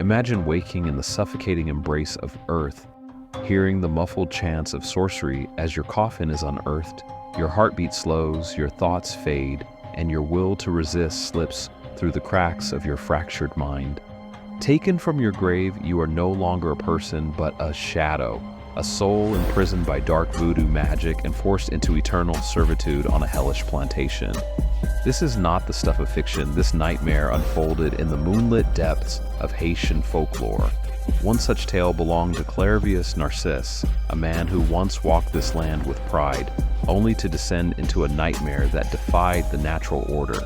Imagine waking in the suffocating embrace of earth, hearing the muffled chants of sorcery as your coffin is unearthed, your heartbeat slows, your thoughts fade, and your will to resist slips through the cracks of your fractured mind. Taken from your grave, you are no longer a person but a shadow, a soul imprisoned by dark voodoo magic and forced into eternal servitude on a hellish plantation. This is not the stuff of fiction. This nightmare unfolded in the moonlit depths of Haitian folklore. One such tale belonged to Clervius Narcisse, a man who once walked this land with pride, only to descend into a nightmare that defied the natural order.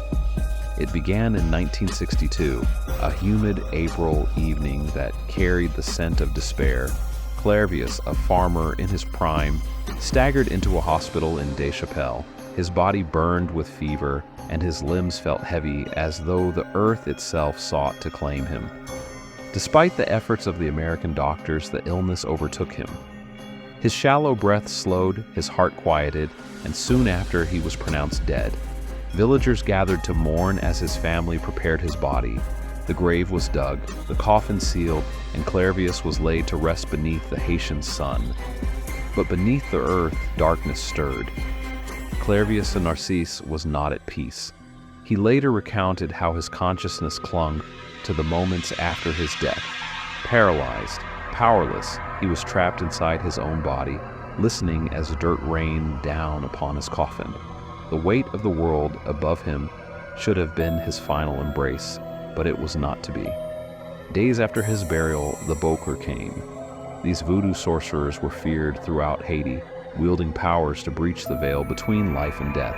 It began in 1962, a humid April evening that carried the scent of despair. Clervius, a farmer in his prime, staggered into a hospital in Deschapelles. His body burned with fever, and his limbs felt heavy as though the earth itself sought to claim him. Despite the efforts of the American doctors, the illness overtook him. His shallow breath slowed, his heart quieted, and soon after he was pronounced dead. Villagers gathered to mourn as his family prepared his body. The grave was dug, the coffin sealed, and Clervius was laid to rest beneath the Haitian sun. But beneath the earth, darkness stirred. Clervius Narcisse was not at peace. He later recounted how his consciousness clung to the moments after his death. Paralyzed, powerless, he was trapped inside his own body, listening as dirt rained down upon his coffin. The weight of the world above him should have been his final embrace, but it was not to be. Days after his burial, the Boker came. These voodoo sorcerers were feared throughout Haiti, wielding powers to breach the veil between life and death.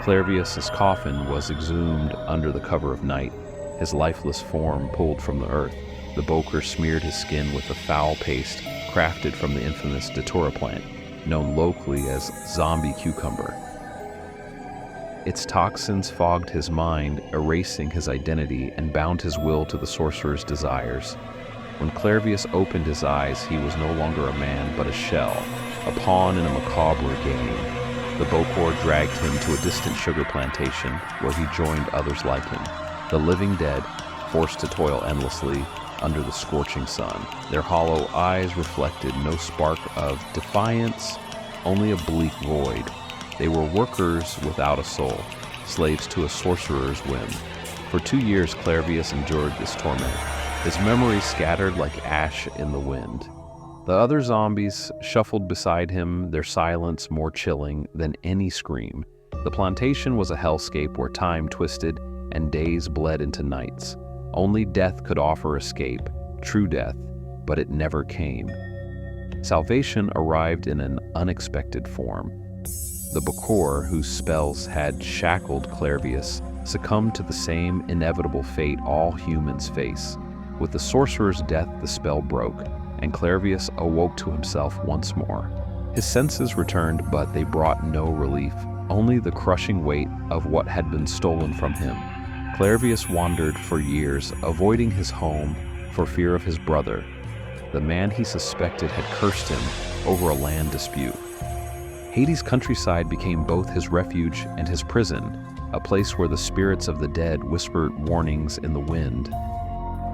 Clervius's coffin was exhumed under the cover of night, his lifeless form pulled from the earth. The Boker smeared his skin with a foul paste crafted from the infamous datura plant, known locally as zombie cucumber. Its toxins fogged his mind, erasing his identity and bound his will to the sorcerer's desires. When Clervius opened his eyes, he was no longer a man but a shell, a pawn in a macabre game. The Boker dragged him to a distant sugar plantation where he joined others like him, the living dead, forced to toil endlessly under the scorching sun. Their hollow eyes reflected no spark of defiance, only a bleak void. They were workers without a soul, slaves to a sorcerer's whim. For 2 years, Clervius endured this torment, his memory scattered like ash in the wind. The other zombies shuffled beside him, their silence more chilling than any scream. The plantation was a hellscape where time twisted and days bled into nights. Only death could offer escape, true death, but it never came. Salvation arrived in an unexpected form. The Boker, whose spells had shackled Clervius, succumbed to the same inevitable fate all humans face. With the sorcerer's death, the spell broke, and Clervius awoke to himself once more. His senses returned, but they brought no relief, only the crushing weight of what had been stolen from him. Clervius wandered for years, avoiding his home for fear of his brother. The man he suspected had cursed him over a land dispute. Haiti's countryside became both his refuge and his prison, a place where the spirits of the dead whispered warnings in the wind.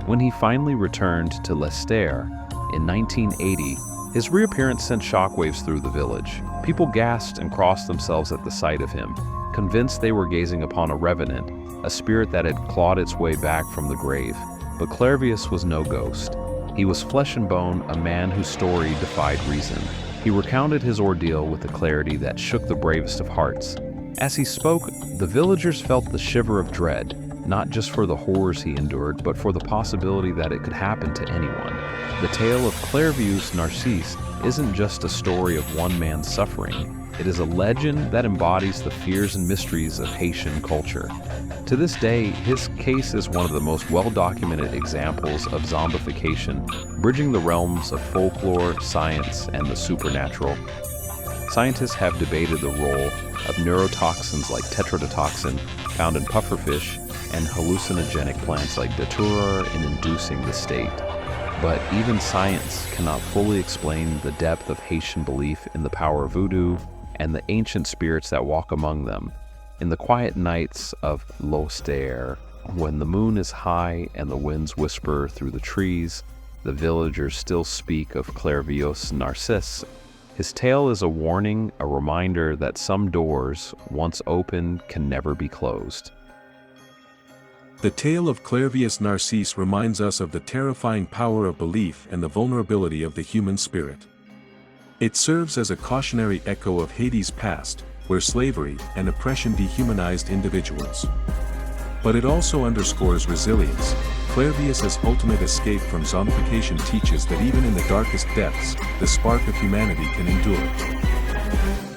When he finally returned to Lestaire in 1980, his reappearance sent shockwaves through the village. People gasped and crossed themselves at the sight of him, convinced they were gazing upon a revenant, a spirit that had clawed its way back from the grave. But Clervius was no ghost. He was flesh and bone, a man whose story defied reason. He recounted his ordeal with a clarity that shook the bravest of hearts. As he spoke, the villagers felt the shiver of dread, not just for the horrors he endured, but for the possibility that it could happen to anyone. The tale of Clervius Narcisse isn't just a story of one man's suffering. It is a legend that embodies the fears and mysteries of Haitian culture. To this day, his case is one of the most well-documented examples of zombification, bridging the realms of folklore, science, and the supernatural. Scientists have debated the role of neurotoxins like tetrodotoxin, found in pufferfish, and hallucinogenic plants like datura in inducing the state. But even science cannot fully explain the depth of Haitian belief in the power of voodoo and the ancient spirits that walk among them. In the quiet nights of Lestaire, When the moon is high and the winds whisper through the trees, the villagers still speak of Clairvios Narcisse. His tale is a warning, a reminder that some doors, once opened, can never be closed. The tale of Clairvios Narcisse reminds us of the terrifying power of belief and the vulnerability of the human spirit. It serves as a cautionary echo of Haiti's past, where slavery and oppression dehumanized individuals. But it also underscores resilience. Clairvios's ultimate escape from zombification teaches that even in the darkest depths, the spark of humanity can endure.